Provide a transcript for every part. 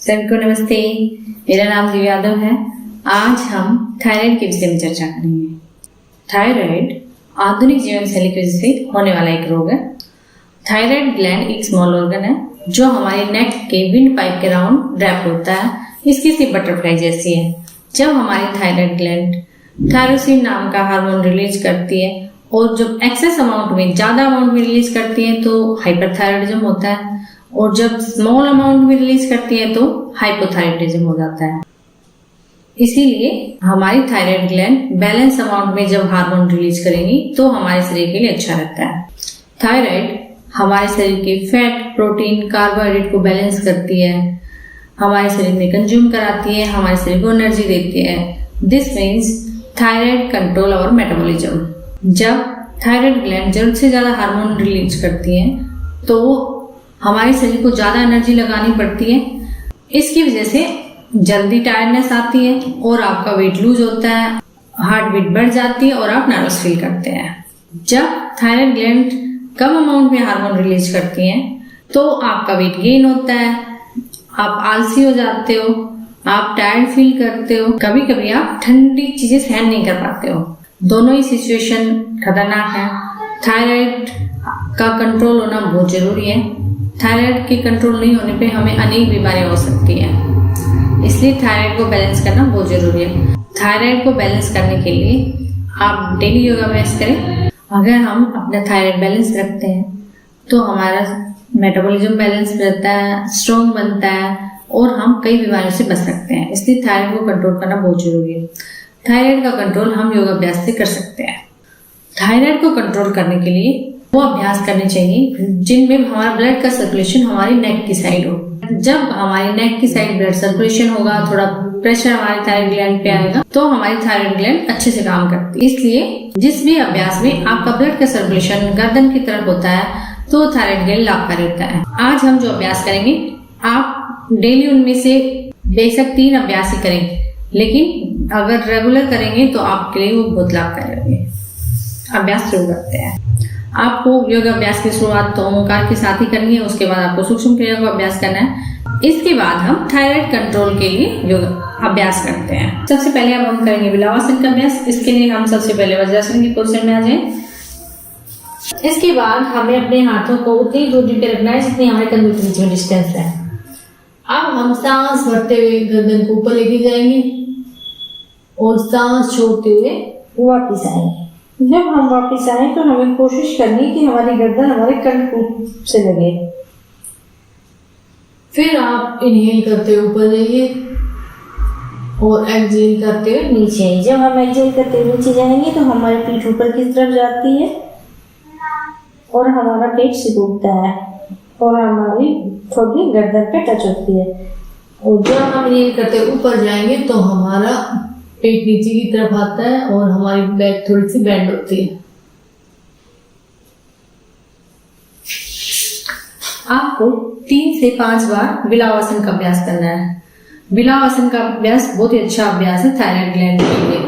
सभी को नमस्ते। मेरा नाम दिव्या यादव है। आज हम थायराइड के विषय में चर्चा करेंगे। थायराइड आधुनिक जीवन शैली की वजह से होने वाला एक रोग है। थायराइड ग्लैंड एक स्मॉल ऑर्गन है जो हमारे नेक के विंड पाइप के राउंड रैप होता है। इसकी शेप बटरफ्लाई जैसी है। जब हमारी थायराइड ग्लैंड थायरोसिन नाम का हार्मोन रिलीज करती है और जब एक्सेस अमाउंट में ज्यादा अमाउंट में रिलीज करती है तो हाइपरथायराइडिज्म होता है, और जब स्मॉल अमाउंट में रिलीज करती है तो हाइपोथायराइडिज्म हो जाता है। इसीलिए हमारी थायराइड ग्लैंड बैलेंस अमाउंट में जब हार्मोन रिलीज करेंगी तो हमारे शरीर के लिए अच्छा रहता है। थायराइड हमारे शरीर के फैट, प्रोटीन, कार्बोहाइड्रेट को बैलेंस करती है, हमारे शरीर में कंज्यूम कराती है, हमारे शरीर को एनर्जी देती है। दिस मीन्स थायराइड कंट्रोल और मेटाबॉलिज्म। जब थायराइड ग्लैंड जरूरत से ज्यादा हार्मोन रिलीज करती है तो हमारे शरीर को ज्यादा एनर्जी लगानी पड़ती है। इसकी वजह से जल्दी टायर्डनेस आती है और आपका वेट लूज होता है, हार्ट बीट बढ़ जाती है और आप नर्वस फील करते हैं। जब थायराइड ग्लैंड कम अमाउंट में हार्मोन रिलीज करती हैं तो आपका वेट गेन होता है, आप आलसी हो जाते हो, आप टायर्ड फील करते हो, कभी कभी आप ठंडी चीजें सहन नहीं कर पाते हो। दोनों ही सिचुएशन खतरनाक है। थायराइड का कंट्रोल होना बहुत जरूरी है। थायराइड के कंट्रोल नहीं होने पे हमें अनेक बीमारियां हो सकती हैं, इसलिए थायराइड को बैलेंस करना बहुत जरूरी है। थायराइड को बैलेंस करने के लिए आप डेली योगाभ्यास करें। अगर हम अपना थायराइड बैलेंस रखते हैं तो हमारा मेटाबॉलिज्म बैलेंस रहता है, स्ट्रॉन्ग बनता है और हम कई बीमारियों से बच सकते हैं। इसलिए थायराइड को कंट्रोल करना बहुत जरूरी है। थायराइड का कंट्रोल हम योगाभ्यास से कर सकते हैं। थायराइड को कंट्रोल करने के लिए वो अभ्यास करने चाहिए जिनमें हमारा ब्लड का सर्कुलेशन हमारी नेक की साइड हो। जब हमारी नेक की साइड ब्लड सर्कुलेशन होगा, थोड़ा प्रेशर हमारे थायराइड ग्लैंड पे आएगा तो हमारी थायराइड ग्लैंड अच्छे से काम करती है। इसलिए जिस भी अभ्यास में आपका ब्लड का सर्कुलेशन गर्दन की तरफ होता है तो थायराइड ग्लैंड लाभकारी होता है। आज हम जो अभ्यास करेंगे आप डेली उनमें से बेशक 3 अभ्यास ही करें, लेकिन अगर रेगुलर करेंगे तो आपके लिए वो बहुत लाभकारी होंगे। अभ्यास शुरू करते हैं। आपको योग अभ्यास की शुरुआत तो ओंकार के साथ ही करनी है, उसके बाद आपको सूक्ष्म क्रिया का अभ्यास करना है। इसके बाद हम थायराइड कंट्रोल के लिए योग अभ्यास करते हैं। सबसे पहले अब हम करेंगे बिलावासन का अभ्यास। इसके लिए हम सबसे पहले वज्रासन की पोजीशन में आ जाएं। इसके बाद हमें अपने हाथों को उतनी दूरी पे रखना है जितनी हमारे कंधों के बीच में डिस्टेंस है। अब हम सांस भरते हुए गर्दन को ऊपर लेके जाएंगे और सांस छोड़ते हुए वापिस आएंगे। जब हम वापिस आए तो हमें कोशिश करनी कि हमारी गर्दन हमारे कंठ से लगे। फिर आप इनहेल करते हुए ऊपर जाइए और एक्सहेल करते हुए नीचे आइए। जब हम एक्सहेल करते हुए नीचे जाएंगे तो हमारी पीठ ऊपर की तरफ जाती है और हमारा पेट सिकुड़ता है और हमारी थोड़ी गर्दन पे टच होती है। और जब हम इनहेल करते हुए ऊपर जाएंगे तो हमारा पेट नीचे की तरफ आता है और हमारी बैक थोड़ी सी बेंड होती है। आपको 3 से 5 बार बिलावासन का अभ्यास करना है। बिलावासन का अभ्यास बहुत ही अच्छा अभ्यास है थायराइड ग्लैंड के लिए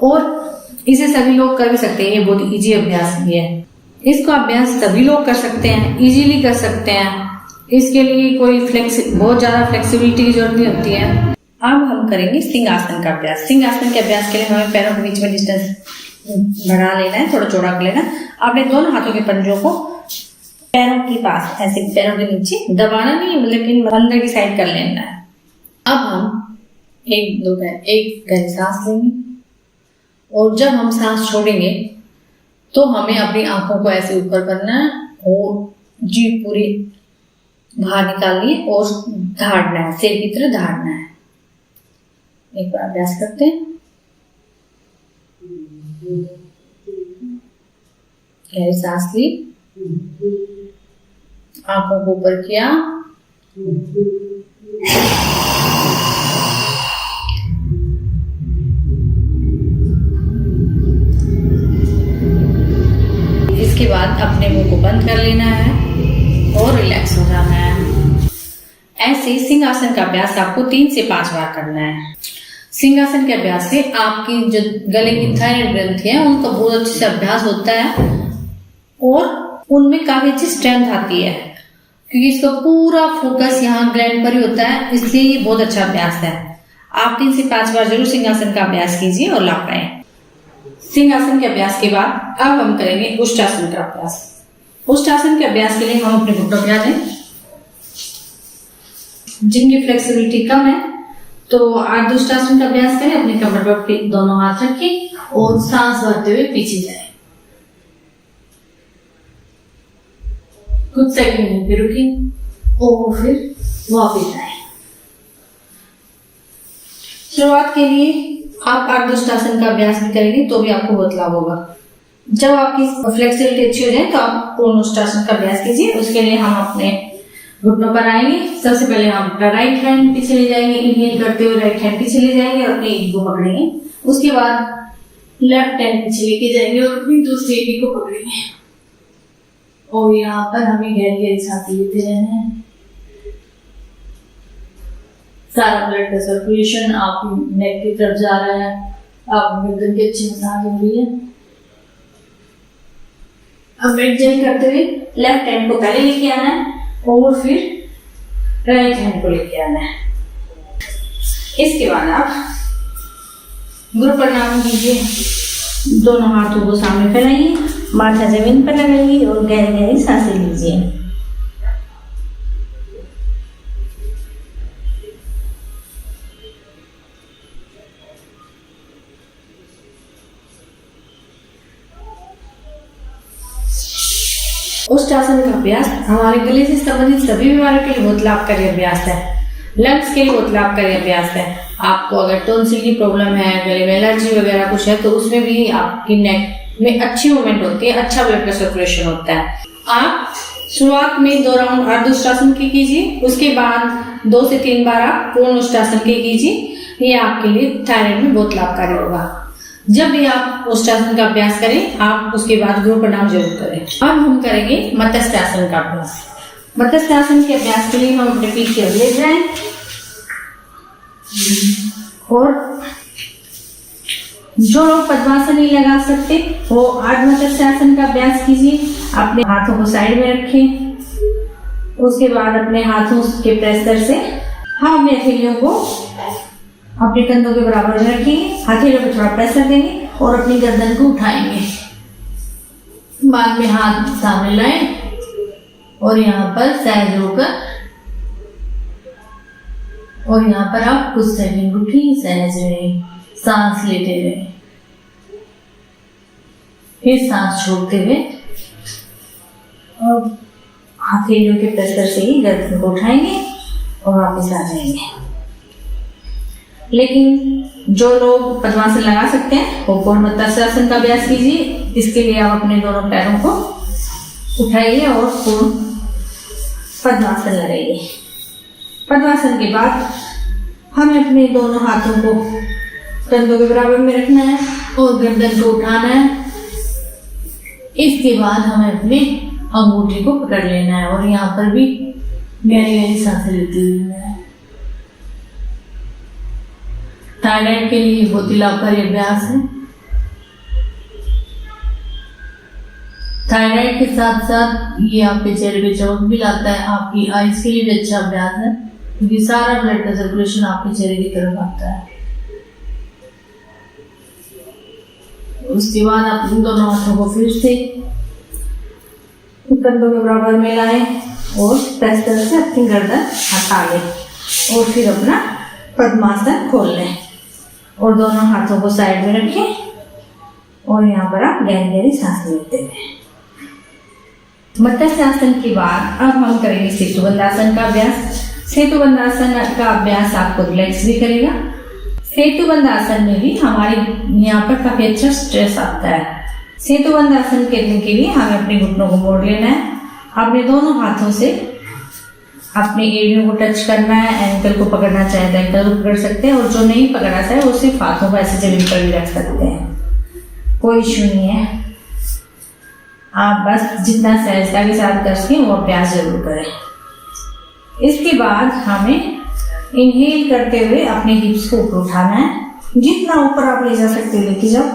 और इसे सभी लोग कर भी सकते हैं। ये बहुत इजी अभ्यास भी है। इसको अभ्यास सभी लोग कर सकते हैं, इजीली कर सकते हैं। इसके लिए कोई बहुत ज्यादा फ्लेक्सिबिलिटी की जरूरत नहीं होती है। अब हम करेंगे सिंहासन का अभ्यास। सिंहासन के अभ्यास के लिए हमें पैरों के बीच में डिस्टेंस बढ़ा लेना है, थोड़ा चौड़ा कर लेना। आपने दोनों हाथों के पंजों को पैरों के पास ऐसे पैरों के नीचे दबाना नहीं, लेकिन अंदर की साइड कर लेना है। अब हम एक गहरी सांस लेंगे और जब हम सांस छोड़ेंगे तो हमें अपनी आंखों को ऐसे ऊपर करना है और जीभ पूरी बाहर निकालनी है और धाड़ना है, सिर की तरह धाड़ना है। एक बार अभ्यास करते हैं। गहरी सांस ली, आंखों को ऊपर किया, इसके बाद अपने मुंह को बंद कर लेना है और रिलैक्स हो जाना है। ऐसे सिंहासन का अभ्यास आपको 3 से 5 बार करना है। सिंहासन के अभ्यास से आपकी जो गले की थायराइड ग्रंथि है उनका बहुत अच्छे से अभ्यास होता है और उनमें काफी अच्छी स्ट्रेंथ आती है। क्योंकि इसका पूरा फोकस यहाँ ग्लैंड पर ही होता है, इसलिए ये बहुत अच्छा अभ्यास है। आप 3 से 5 बार जरूर सिंहासन का अभ्यास कीजिए और लाभ पाएं। सिंहासन के अभ्यास के बाद अब हम करेंगे उष्टासन का अभ्यास। उष्टासन के अभ्यास के लिए हम अपने घुटनों पे आ जाएं। जिनकी फ्लेक्सिबिलिटी कम है तो अर्धउष्टासन का अभ्यास करें। अपने कमर पर दोनों हाथ रखें और सांस भरते हुए पीछे जाएं। कुछ सेकंड में रुकें और फिर वापस आए। शुरुआत के लिए आप अर्धउष्टासन का अभ्यास भी करेंगे तो भी आपको बहुत लाभ होगा। जब आपकी फ्लेक्सिबिलिटी अच्छी हो जाए तो आप पूर्ण उष्टासन का अभ्यास कीजिए। उसके लिए हम अपने घुटनों पर आएंगे। सबसे पहले हम अपना राइट हैंड पीछे ले जाएंगे, इनहेल करते हुए राइट हैंड पीछे ले जाएंगे और अपनी एडी को पकड़ेंगे। उसके बाद लेफ्ट हैंड पीछे लेके जाएंगे और अपनी दूसरी एडी को पकड़ेंगे और यहाँ पर हमें गहरी गहरी सांसें लेते रहना है। सारा ब्लड का सर्कुलेशन आपकी नेक की तरफ जा रहा है। आप गर्दन की अच्छी मसाज हो रही है। अब एडजस्ट करते हुए लेफ्ट हैंड को पहले लेके आना है और फिर राइट हैंड को लेके आना है। इसके बाद आप गुरु प्रणाम कीजिए। दोनों हाथों को सामने फैलाइए, माथा जमीन पर लगाइए और गहरी गहरी सांसें लीजिए। उष्टासन का अभ्यास हमारे गले से संबंधित सभी बीमारियों के लिए बहुत लाभकारी अभ्यास है। लंग्स के लिए बहुत लाभकारी अभ्यास है। आपको अगर टॉन्सिल की प्रॉब्लम है, गले में एलर्जी वगैरह कुछ है तो उसमें भी आपकी नेक में अच्छी मूवमेंट होती है, अच्छा ब्लड का सर्कुलेशन होता है। आप शुरुआत में 2 राउंड अर्धउष्टासन के कीजिए। उसके बाद 2 से 3 बार आप पूर्ण उष्टासन के कीजिए। ये आपके लिए थायराइड में बहुत लाभकारी होगा। जब भी आप उष्टासन का अभ्यास करें आप उसके बाद गुरु प्रणाम जरूर करें। अब हम करेंगे मत्स्यासन का अभ्यास। मत्स्यासन के अभ्यास के लिए हम अपने पीठ की ओर ले जाएं और जो लोग पद्मासन नहीं लगा सकते वो अर्ध मत्स्यासन का अभ्यास कीजिए। अपने हाथों को साइड में रखें। उसके बाद अपने हाथों के प्रेशर से हम अपने हथेलियों को अपने कंधों के बराबर रखेंगे। हथेलियों पर थोड़ा प्रेशर देंगे और अपनी गर्दन को उठाएंगे। बाद में हाथ सामने लाएं और यहाँ पर सहज होकर और यहाँ पर आप कुछ सेकंड रुकिए, सहज रहे, सांस लेते रहे, फिर सांस छोड़ते हुए और हथेलियों के प्रेशर से ही गर्दन को उठाएंगे और वापस आ जाएंगे। लेकिन जो लोग पद्मासन लगा सकते हैं वो पूर्ण मत्स्यासन का अभ्यास कीजिए। इसके लिए आप अपने दोनों पैरों को उठाइए और पूर्ण पद्मासन लगाइए। पद्मासन के बाद हमें अपने दोनों हाथों को कंधों के बराबर में रखना है और गर्दन को उठाना है। इसके बाद हमें अपने अंगूठी को पकड़ लेना है और यहाँ पर भी गहरी गहरी सांसें लेते रहना है। थायराइड के लिए बहुत ही लाभकारी अभ्यास है। थायराइड के साथ साथ ये आपके चेहरे पे चमक भी लाता है। आपकी आईज के लिए भी अच्छा अभ्यास है क्योंकि सारा ब्लड का सर्कुलेशन आपके चेहरे की तरफ आता है। उसके बाद आप इन दोनों हाथों को फिर से कंधों के बराबर में लाएं और प्रेशर से अपनी गर्दन हटा लें और फिर अपना पद्मासन खोल लें और दोनों हाथों को साइड में रखें और यहाँ पर आप गहरी गहरी सांस लेते हैं। मत्स्यासन के बाद अब हम करेंगे सेतुबंधासन का अभ्यास। सेतुबंधासन का अभ्यास आपको रिलैक्स भी करेगा। सेतुबंधासन में भी हमारे यहाँ पर काफी अच्छा स्ट्रेस आता है। सेतुबंधासन करने के लिए हमें अपने घुटनों को मोड़ लेना है। अपने दोनों हाथों से अपने एड़ियों को टच करना है। एंकल को पकड़ना चाहे तो एंकल को पकड़ सकते हैं और जो नहीं पकड़ना चाहे वो सिर्फ हाथों को ऐसे जमीन पर भी रख सकते हैं, कोई इशू नहीं है। आप बस जितना सहजता के साथ कर सकें वो अभ्यास जरूर करें। इसके बाद हमें इनहेल करते हुए अपने हिप्स को ऊपर उठाना है। जितना ऊपर आप ले जा सकते हो लेके जाओ।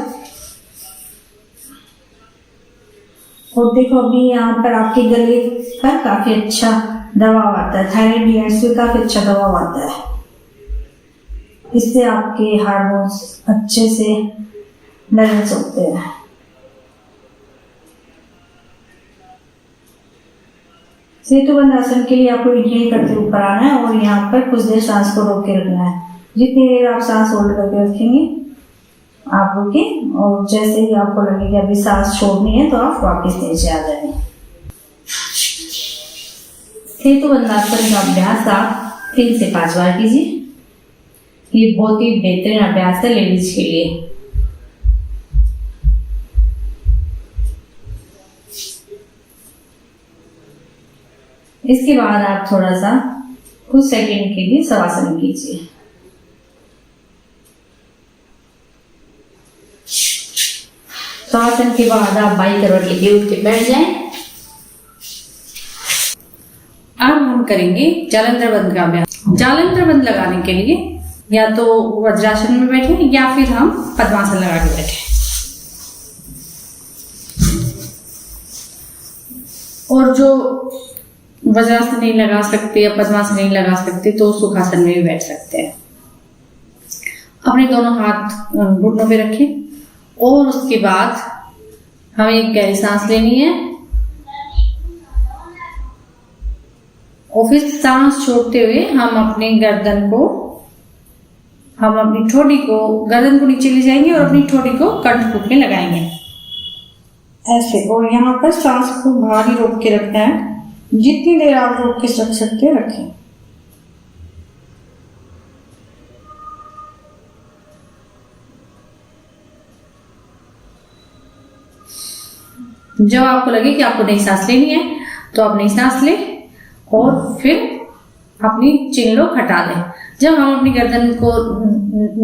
और देखो अभी यहाँ पर आपके गले पर काफी अच्छा दबाव आता है, थायराइड ग्लैंड्स पे काफी अच्छा दबाव आता है। इससे आपके हार्मोन्स अच्छे से बैलेंस होते हैं। सेतुबंध आसन के लिए आपको इनहेल करते हुए ऊपर आना है और यहाँ पर कुछ देर सांस को रोक के रखना है। जितनी देर आप सांस होल्ड करके रखेंगे आप रुके, और जैसे ही आपको लगे कि अभी सांस छोड़नी है तो आप वापस नीचे आ जाएंगे। सेतुबंध आसन का अभ्यास आप 3 से 5 बार कीजिए। ये बहुत ही बेहतरीन अभ्यास है लेडीज के लिए। इसके बाद आप थोड़ा सा कुछ सेकंड के लिए शवासन कीजिए। शवासन के बाद आप बाई करवट लेके उठ के बैठ जाएं। अब हम करेंगे जालंधर बंद का अभ्यास। जालंधर बंद लगाने के लिए या तो वज्रासन में बैठे या फिर हम पद्मासन लगा के बैठे, और जो वज्रासन नहीं लगा सकते या पद्मासन नहीं लगा सकते तो सुखासन में भी बैठ सकते हैं। अपने दोनों हाथ घुटनों पे रखें और उसके बाद हमें एक गहरी सांस लेनी है और फिर सांस छोड़ते हुए हम अपनी ठोड़ी को गर्दन को नीचे ले जाएंगे और अपनी ठोड़ी को कंठ में लगाएंगे ऐसे। और यहाँ पर सांस को भारी रोक के रखना है। जितनी देर आप रोक के रख सकते हैं रखें। जब आपको लगे कि आपको नई सांस लेनी है तो आप नई सांस लें और फिर अपनी चिल्लो हटा दें। जब हम अपनी गर्दन को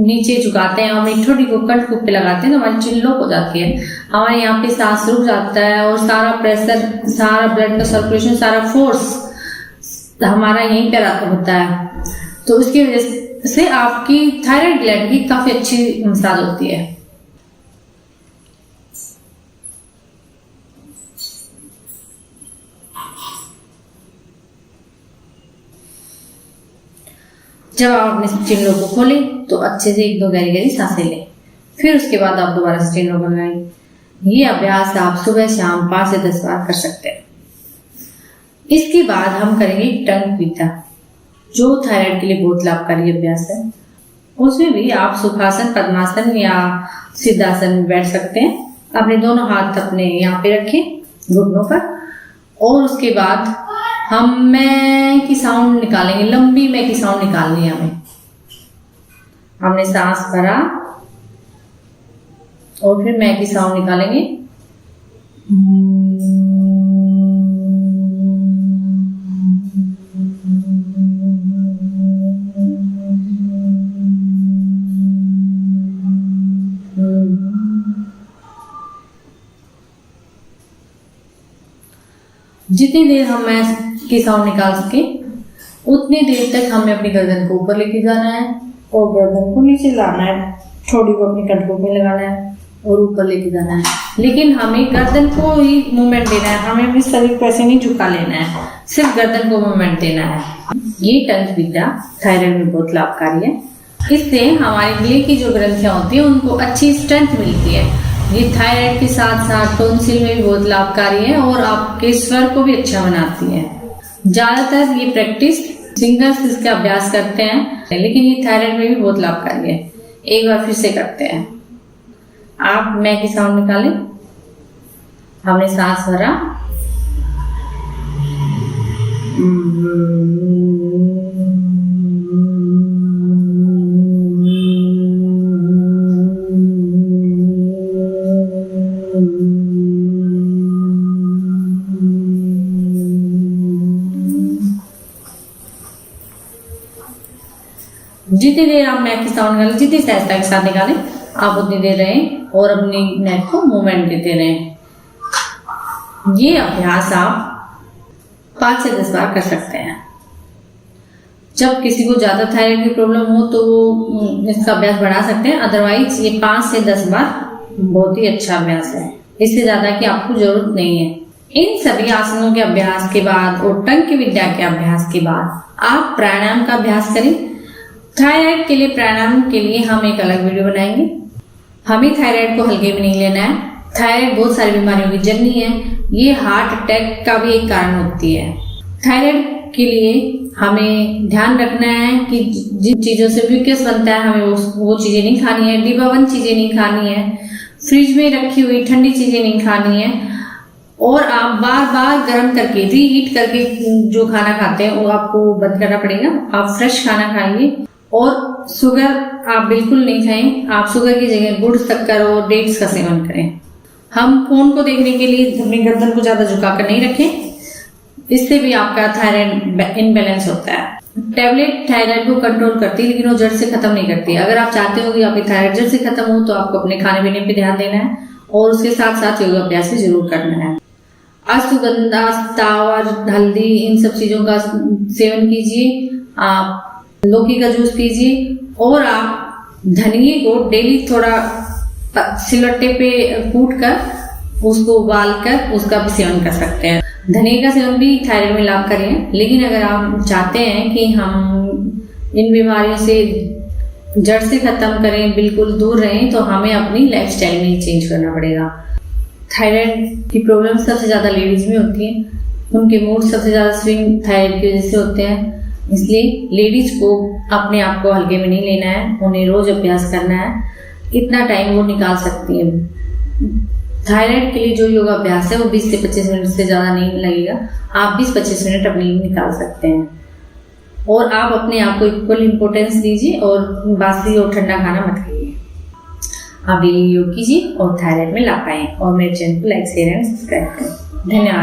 नीचे झुकाते हैं और अपनी ठोड़ी को कंठ पे लगाते हैं तो हमारी चिल्लो हो जाती है, हमारे यहाँ पे सांस रुक जाता है और सारा प्रेशर, सारा ब्लड का सर्कुलेशन, सारा फोर्स हमारा यहीं पे होता है। तो उसकी वजह से आपकी थायराइड ग्लैंड की काफी अच्छी मसाज होती है। जब आप अपने चिल्लों को खोलें तो अच्छे से 1-2 गहरी गहरी सांसें लें। फिर उसके बाद आप दोबारा से चिल्लों को लगाएं। ये अभ्यास आप सुबह शाम 5 से 10 बार कर सकते हैं। इसके बाद हम करेंगे टंग पीता, जो थायराइड के लिए बहुत लाभकारी अभ्यास है। उसमें भी आप सुखासन, पद्मासन या सिद्धासन में बैठ सकते हैं। अपने दोनों हाथ अपने यहाँ पे रखें घुटनों पर, और उसके बाद हम मैं की साउंड निकालेंगे। लंबी मैं की साउंड निकालनी है हमें। हमने सांस भरा और फिर मैं की साउंड निकालेंगे। जितनी देर हम मैं की साउंड निकाल सके उतनी देर तक हमें अपनी गर्दन को ऊपर लेके जाना है और गर्दन को नीचे लाना है। ठोड़ी को अपनी कंठ में लगाना है और ऊपर लेके जाना है। लेकिन हमें गर्दन को ही मूवमेंट देना है, हमें अपने शरीर को ऐसे नहीं झुका लेना है, सिर्फ गर्दन को मूवमेंट देना है। ये टंग पीता थायराइड में बहुत लाभकारी है। इससे हमारे गले की जो ग्रंथियां होती है उनको अच्छी स्ट्रेंथ मिलती है। ये थायराइड के साथ साथ टॉन्सिल में भी बहुत लाभकारी है और आपके स्वर को भी अच्छा बनाती है। ज्यादातर ये प्रैक्टिस सिंगर्स इसका अभ्यास करते हैं, लेकिन ये थायराइड में भी बहुत लाभकारी है। एक बार फिर से करते हैं। आप मैं की साउंड निकालें। हमने सांस भरा, जितनी देर आप नेक की साउंड निकालें, जितनी सहजता के साथ निकालें आप उतनी देर रहें और अपनी नेक को मूवमेंट देते रहें। ये अभ्यास आप 5 से 10 बार कर सकते हैं। जब किसी को ज्यादा थायराइड की प्रॉब्लम हो तो वो इसका अभ्यास बढ़ा सकते हैं, अदरवाइज ये 5 से 10 बार बहुत ही अच्छा अभ्यास है। इससे ज्यादा की आपको जरूरत नहीं है। इन सभी आसनों के अभ्यास के बाद और टंग की विद्या के अभ्यास के बाद आप प्राणायाम का अभ्यास करें। थायराइड के लिए प्राणायाम के लिए हम एक अलग वीडियो बनाएंगे। हमें थायराइड को हल्के में नहीं लेना है। थायराइड बहुत सारी बीमारियों की जननी है। ये हार्ट अटैक का भी एक कारण होती है। थायराइड के लिए हमें ध्यान रखना है कि जिन चीजों से म्यूकस बनता है हमें वो चीजें नहीं खानी है। डिब्बाबंद चीजें नहीं खानी है। फ्रिज में रखी हुई ठंडी चीजें नहीं खानी है। और आप बार बार गर्म करके रीहीट करके जो खाना खाते हैं वो आपको बंद करना पड़ेगा। आप फ्रेश खाना खाइए। और शुगर आप बिल्कुल नहीं खाएं। आप शुगर की जगह गुड़, शक्कर और डेट्स का सेवन करें। हम फोन को देखने के लिए अपनी गर्दन को ज्यादा झुकाकर नहीं रखें। इससे भी आपका थायराइड इनबैलेंस होता है। टैबलेट थायराइड को कंट्रोल करती है लेकिन वो जड़ से खत्म नहीं करती। अगर आप चाहते हो कि आपकी थायराइड जड़ से खत्म हो तो आपको अपने खाने पीने पे ध्यान देना है और उसके साथ साथ योगाभ्यास भी जरूर करना है। अश्वगंधा, तावर, हल्दी, इन सब चीजों का सेवन कीजिए। आप लौकी का जूस पीजिए और आप धनिए को डेली थोड़ा सिलवट्टे पे कूट कर उसको उबाल कर उसका भी सेवन कर सकते हैं। धनिए का सेवन भी थायराइड में लाभकारी है। लेकिन अगर आप चाहते हैं कि हम इन बीमारियों से जड़ से खत्म करें, बिल्कुल दूर रहें, तो हमें अपनी लाइफस्टाइल में चेंज करना पड़ेगा। थायराइड की प्रॉब्लम सबसे ज्यादा लेडीज में होती है। उनके मूड सबसे ज्यादा स्विंग थायराइड की वजह से होते हैं। इसलिए लेडीज को अपने आप को हल्के में नहीं लेना है। उन्हें रोज अभ्यास करना है। इतना टाइम वो निकाल सकती है। थायराइड के लिए जो योगा अभ्यास है वो 20 से 25 मिनट से ज्यादा नहीं लगेगा। आप 20-25 मिनट अपने लिए निकाल सकते हैं। और आप अपने आप को इक्वल इम्पोर्टेंस दीजिए और बासी और ठंडा खाना मत खाइए। आप डेली योग कीजिए और थायराइड में लाभ पाएं। और मेरे चैनल को लाइक, शेयर एंड सब्सक्राइब करें। धन्यवाद।